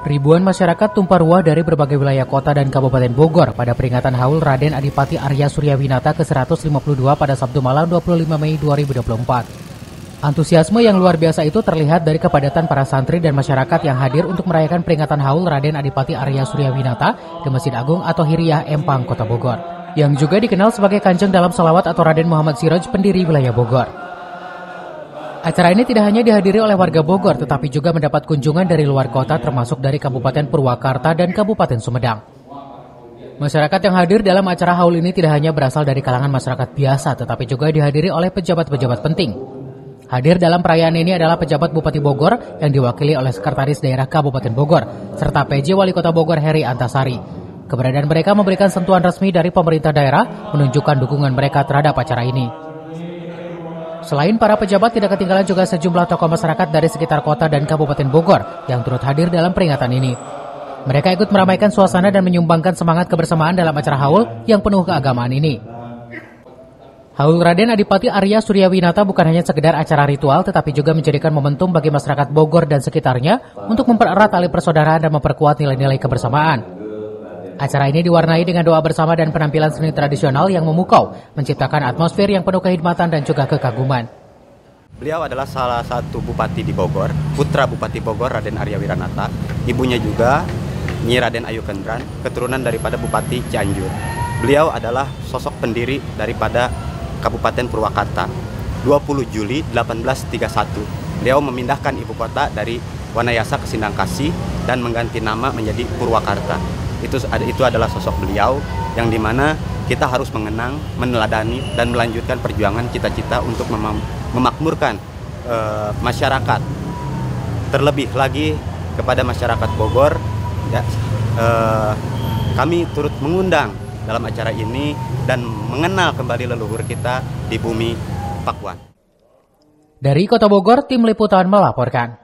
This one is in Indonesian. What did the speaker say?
Ribuan masyarakat tumpah ruah dari berbagai wilayah kota dan Kabupaten Bogor pada peringatan haul Raden Adipati Arya Suryawinata ke-152 pada Sabtu malam 25 Mei 2024. Antusiasme yang luar biasa itu terlihat dari kepadatan para santri dan masyarakat yang hadir untuk merayakan peringatan haul Raden Adipati Arya Suryawinata di Masjid Agung atau Hiriyah Empang, Kota Bogor, yang juga dikenal sebagai Kanjeng dalam Salawat atau Raden Muhammad Siroj, pendiri wilayah Bogor. Acara ini tidak hanya dihadiri oleh warga Bogor, tetapi juga mendapat kunjungan dari luar kota termasuk dari Kabupaten Purwakarta dan Kabupaten Sumedang. Masyarakat yang hadir dalam acara haul ini tidak hanya berasal dari kalangan masyarakat biasa, tetapi juga dihadiri oleh pejabat-pejabat penting. Hadir dalam perayaan ini adalah pejabat Bupati Bogor yang diwakili oleh Sekretaris Daerah Kabupaten Bogor, serta PJ Wali Kota Bogor Heri Antasari. Keberadaan mereka memberikan sentuhan resmi dari pemerintah daerah menunjukkan dukungan mereka terhadap acara ini. Selain para pejabat, tidak ketinggalan juga sejumlah tokoh masyarakat dari sekitar kota dan Kabupaten Bogor yang turut hadir dalam peringatan ini. Mereka ikut meramaikan suasana dan menyumbangkan semangat kebersamaan dalam acara haul yang penuh keagamaan ini. Haul Raden Adipati Arya Suryawinata bukan hanya sekedar acara ritual, tetapi juga menjadikan momentum bagi masyarakat Bogor dan sekitarnya untuk mempererat tali persaudaraan dan memperkuat nilai-nilai kebersamaan. Acara ini diwarnai dengan doa bersama dan penampilan seni tradisional yang memukau, menciptakan atmosfer yang penuh kehidmatan dan juga kekaguman. Beliau adalah salah satu bupati di Bogor, putra Bupati Bogor Raden Arya Wiranata. Ibunya juga Nyi Raden Ayu Kendran, keturunan daripada Bupati Cianjur. Beliau adalah sosok pendiri daripada Kabupaten Purwakarta. 20 Juli 1831, beliau memindahkan ibu kota dari Wanayasa ke Sindangkasih dan mengganti nama menjadi Purwakarta. Itu adalah sosok beliau yang dimana kita harus mengenang, meneladani, dan melanjutkan perjuangan cita-cita untuk memakmurkan masyarakat. Terlebih lagi kepada masyarakat Bogor, ya, kami turut mengundang dalam acara ini dan mengenal kembali leluhur kita di bumi Pakuan. Dari Kota Bogor, tim liputan melaporkan.